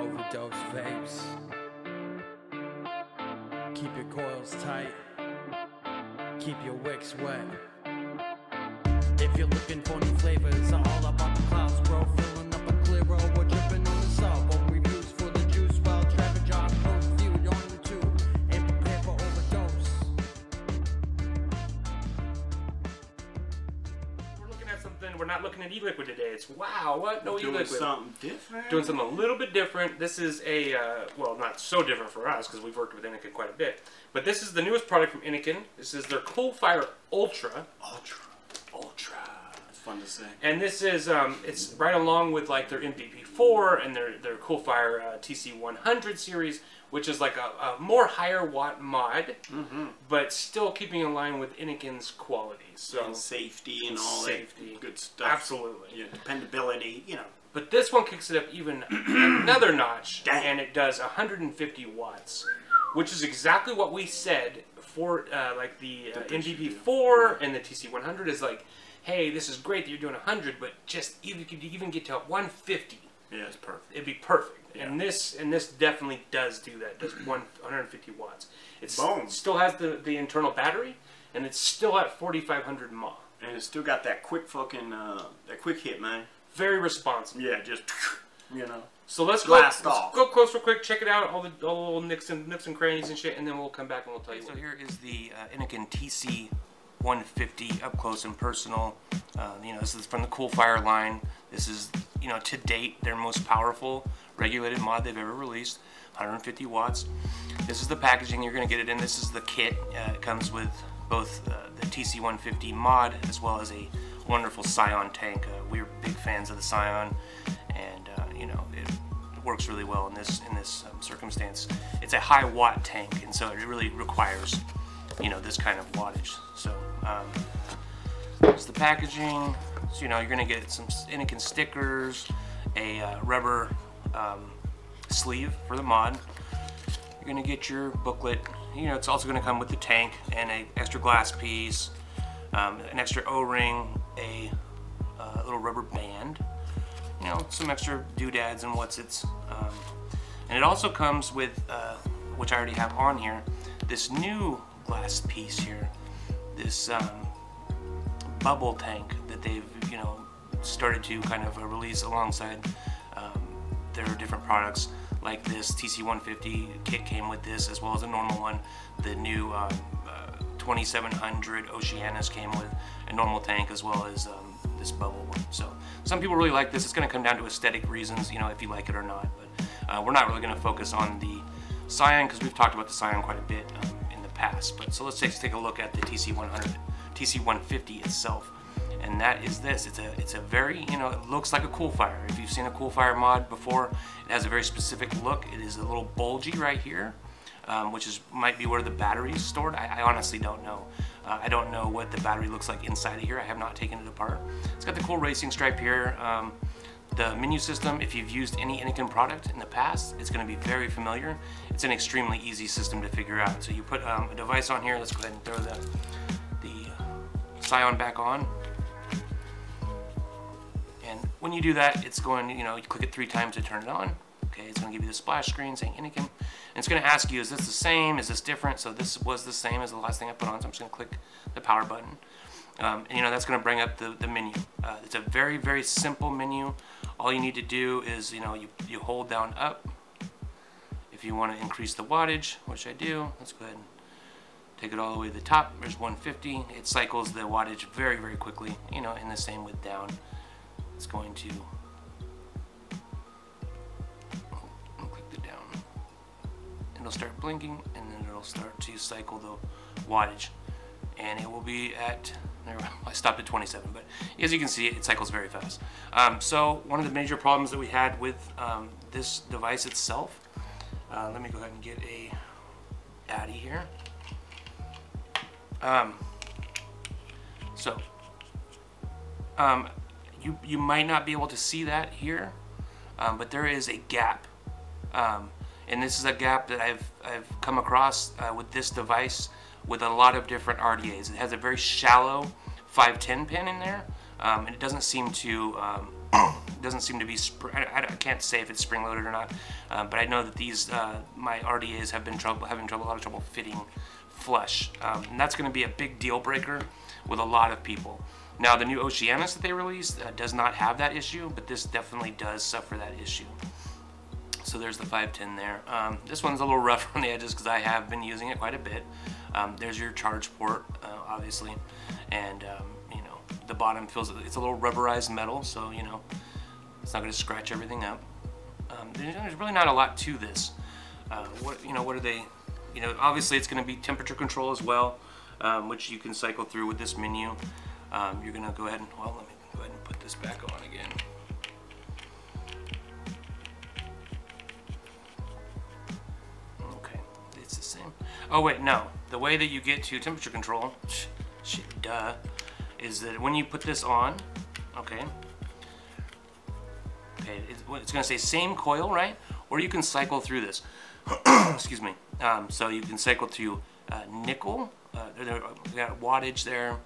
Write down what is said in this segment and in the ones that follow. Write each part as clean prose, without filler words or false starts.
OverDose vapes. Keep your coils tight. Keep your wicks wet. If you're looking for new flavors, all about the clouds, bro. Filling up a clear road, we're dripping on the sub-ohm. Reviews for the juice while traffic jars post viewed on YouTube. And prepare for overdose. We're looking at something. We're not looking at e-liquid today. It's wow, what? No e-liquid. Doing something different. Doing something a little bit different. This is a well, not so different for us because we've worked with Innokin quite a bit. But this is the newest product from Innokin. This is their Coolfire Ultra. Ultra. It's fun to say. And this is it's right along with like their MVP4 and their Coolfire TC100 series, which is like a more higher watt mod, but still keeping in line with Innokin's quality. So And safety and all safety. that good stuff. Absolutely. Yeah, dependability, you know. But this one kicks it up even another notch, Dang. and it does 150 watts, which is exactly what we said for like the MVP4 and the TC100 is like, hey, this is great that you're doing 100, but just if you could even get to 150, Yeah, it's perfect. it'd be perfect. Yeah. And this definitely does do that. It does 150 watts. It Boom. still has the internal battery, and it's still at 4,500 mAh. And it's still got that quick fucking, that quick hit, man. Very responsive. Yeah, just, you know. So let's Blast go off. close real quick, check it out, all the little nooks and crannies and shit, and then we'll come back and we'll tell you. So here is the Innokin TC150 up close and personal. You know, this is from the Coolfire line. This is, you know, to date their most powerful regulated mod they've ever released, 150 watts. This is the packaging you're going to get it in. This is the kit. It comes with both the TC150 mod as well as a wonderful Scion tank. We're big fans of the Scion, and you know, it works really well in this circumstance. It's a high watt tank, and so it really requires, you know, this kind of wattage. So here's the packaging. So, you know, you're gonna get some Innokin stickers, a rubber sleeve for the mod. You're gonna get your booklet. You know, it's also gonna come with the tank and an extra glass piece, an extra O-ring, a little rubber band, you know, some extra doodads and what's-its. And it also comes with, which I already have on here, this new glass piece here, this bubble tank that they've, you know, started to kind of release alongside their different products. Like this TC150 kit came with this, as well as a normal one. The new 2700 Oceanus came with a normal tank, as well as this bubble one. So some people really like this. It's going to come down to aesthetic reasons, you know, if you like it or not. But we're not really going to focus on the Scion because we've talked about the Scion quite a bit in the past. But so let's take a look at the TC100, TC150 itself. And that is this. It's a very, you know, it looks like a Coolfire. If you've seen a Coolfire mod before, it has a very specific look. It is a little bulgy right here, which might be where the battery is stored. I honestly don't know. I don't know what the battery looks like inside of here. I have not taken it apart. It's got the cool racing stripe here. The menu system, if you've used any Innokin product in the past, it's going to be very familiar. It's an extremely easy system to figure out. So you put a device on here. Let's go ahead and throw the Scion back on. And when you do that, it's going, you know, you click it 3 times to turn it on. Okay, it's going to give you the splash screen saying Innokin. And it's going to ask you, is this the same? Is this different? So this was the same as the last thing I put on, so I'm just going to click the power button. And you know, that's going to bring up the menu. It's a very, very simple menu. All you need to do is, you know, you hold down up. If you want to increase the wattage, which I do, let's go ahead and take it all the way to the top. There's 150. It cycles the wattage very, very quickly, you know, and the same with down. It's going to click the down. It'll start blinking, and then it'll start to cycle the wattage. And it will be at, I stopped at 27, but as you can see, it cycles very fast. So one of the major problems that we had with this device itself, let me go ahead and get a Addy here. You might not be able to see that here, but there is a gap, and this is a gap that I've come across with this device with a lot of different RDAs. It has a very shallow 510 pin in there, and it doesn't seem to doesn't seem to be, I can't say if it's spring-loaded or not, but I know that these, my RDAs have been having a lot of trouble fitting flush. And that's going to be a big deal breaker with a lot of people. Now, the new Oceanus that they released does not have that issue, but this definitely does suffer that issue. So there's the 510 there. This one's a little rough on the edges because I have been using it quite a bit. There's your charge port, obviously, and you know, the bottom feels, it's a little rubberized metal, so you know, it's not going to scratch everything up. There's really not a lot to this. What are they? You know, obviously it's going to be temperature control as well, which you can cycle through with this menu. You're going to go ahead and, well, let me go ahead and put this back on again. Okay, it's the same. Oh wait, no. The way that you get to temperature control, shit, duh, is that when you put this on, okay, it's going to say same coil, right? Or you can cycle through this. Excuse me. So you can cycle through nickel, we got wattage there,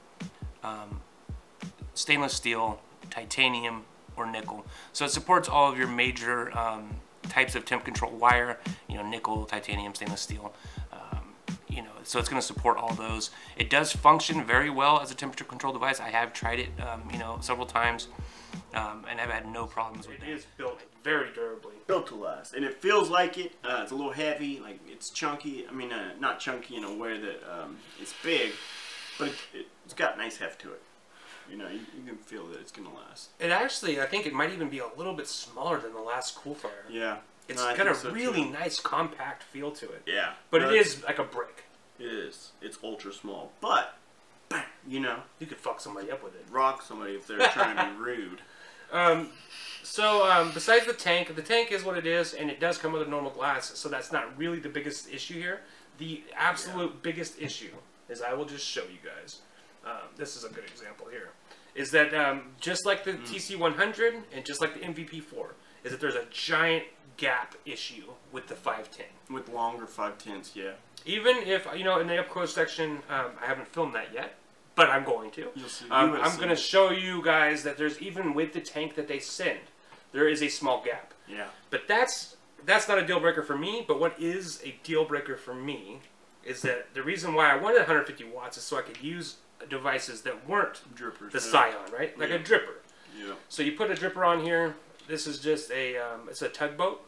stainless steel, titanium, or nickel. So it supports all of your major types of temp control wire, you know, nickel, titanium, stainless steel. You know, so it's going to support all those. It does function very well as a temperature control device. I have tried it, you know, several times, and I've had no problems with it. It is built very durably. Built to last, and it feels like it. It's a little heavy, like it's chunky. I mean, not chunky in a way that it's big, but it's got nice heft to it. You know, you can feel that it's gonna last. It actually, I think it might even be a little bit smaller than the last Coolfire. Yeah. It's got a really nice compact feel to it. Yeah. But it is like a brick. It is. It's ultra small. But, you know, you could fuck somebody up with it. Rock somebody if they're trying to be rude. Besides the tank is what it is, and it does come with a normal glass, so that's not really the biggest issue here. The absolute biggest issue is, I will just show you guys. This is a good example here. Is that just like the TC100 and just like the MVP4, is that there's a giant gap issue with the 510. With longer 510s, yeah. Even if, you know, in the up close section, I haven't filmed that yet, but I'm going to. You'll see. I'm going to show you guys that there's, even with the tank that they send, there is a small gap. Yeah. But that's not a deal breaker for me, but what is a deal breaker for me is that the reason why I wanted 150 watts is so I could use devices that weren't drippers, the Scion, right? Like a dripper. Yeah. So you put a dripper on here. This is just a, it's a tugboat.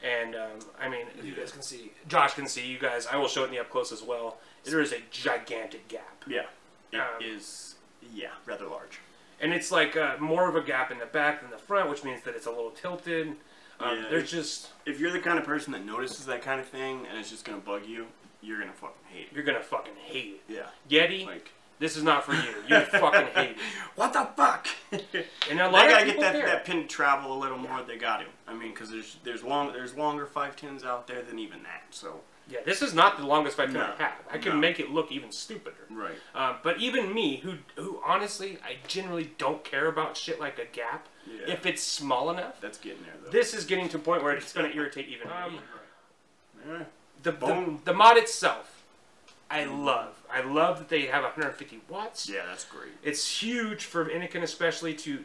And, I mean, if you guys can see, Josh can see, you guys, I will show it in the up close as well. There is a gigantic gap. Yeah. It is, yeah, rather large. And it's like more of a gap in the back than the front, which means that it's a little tilted. There's just... If you're the kind of person that notices that kind of thing and it's just going to bug you, you're going to fucking hate it. You're going to fucking hate it. Yeah. Yeti, this is not for you. You fucking hate it. What the fuck? And a lot they of gotta people get care. that pin to travel a little more. They got to. I mean, because there's longer 510s out there than even that. So yeah, this is not the longest 510 I have. I can make it look even stupider. Right. But even me, who honestly, I generally don't care about shit like a gap. Yeah. If it's small enough, that's getting there though. This is getting to a point where it's going to irritate even me. Yeah. The mod itself, I love that they have 150 watts. Yeah, that's great. It's huge for Innokin, especially to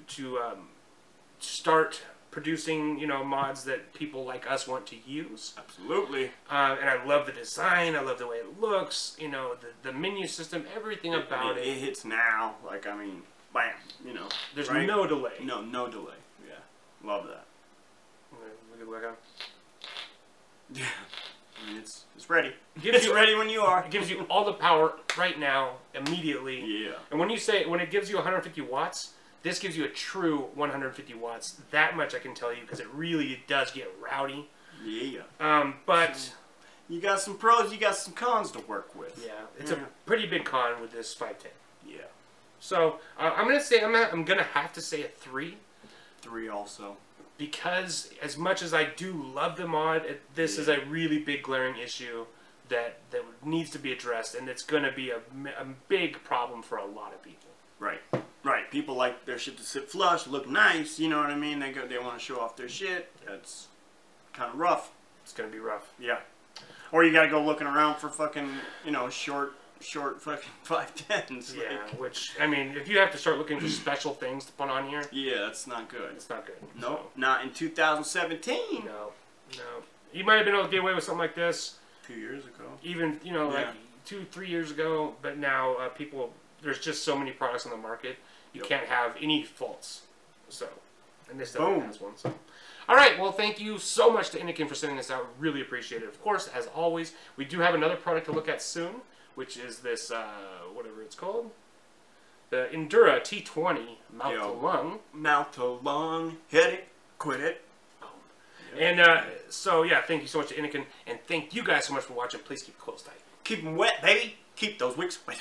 start producing, you know, mods that people like us want to use. Absolutely. And I love the design. I love the way it looks. You know, the menu system, everything about it. It hits now. Like, I mean, bam. You know, there's no delay. No delay. Yeah, love that. Look at that. Yeah. I mean, it's ready. It's ready when you are. It gives you all the power right now, immediately. Yeah. And when it gives you 150 watts, this gives you a true 150 watts. That much I can tell you, because it really does get rowdy. Yeah. But you got some pros, you got some cons to work with. Yeah, it's a pretty big con with this 510. Yeah. So I'm gonna have to say a 3. 3 also. Because as much as I do love the mod, this is a really big glaring issue that needs to be addressed, and it's going to be a big problem for a lot of people. Right. Right. People like their shit to sit flush, look nice, you know what I mean? They want to show off their shit. That's kind of rough. It's going to be rough. Yeah. Or you got to go looking around for fucking, you know, short short fucking 510s. Yeah, Like, which, I mean, if you have to start looking for special things to put on here, yeah, that's not good. it's not good. Nope, not in 2017. No. You might have been able to get away with something like this 2 years ago. even, you know, like 2-3 years ago, but now people, there's just so many products on the market, you can't have any faults. So, and this definitely has one. So, all right, well, thank you so much to Innokin for sending this out. Really appreciate it. Of course, as always, we do have another product to look at soon, which is this, whatever it's called, the Endura T20 mouth to lung. Mouth to lung, hit it, quit it. And so, yeah, thank you so much to Innokin, and thank you guys so much for watching. Please keep close tight. Keep them wet, baby. Keep those wicks wet.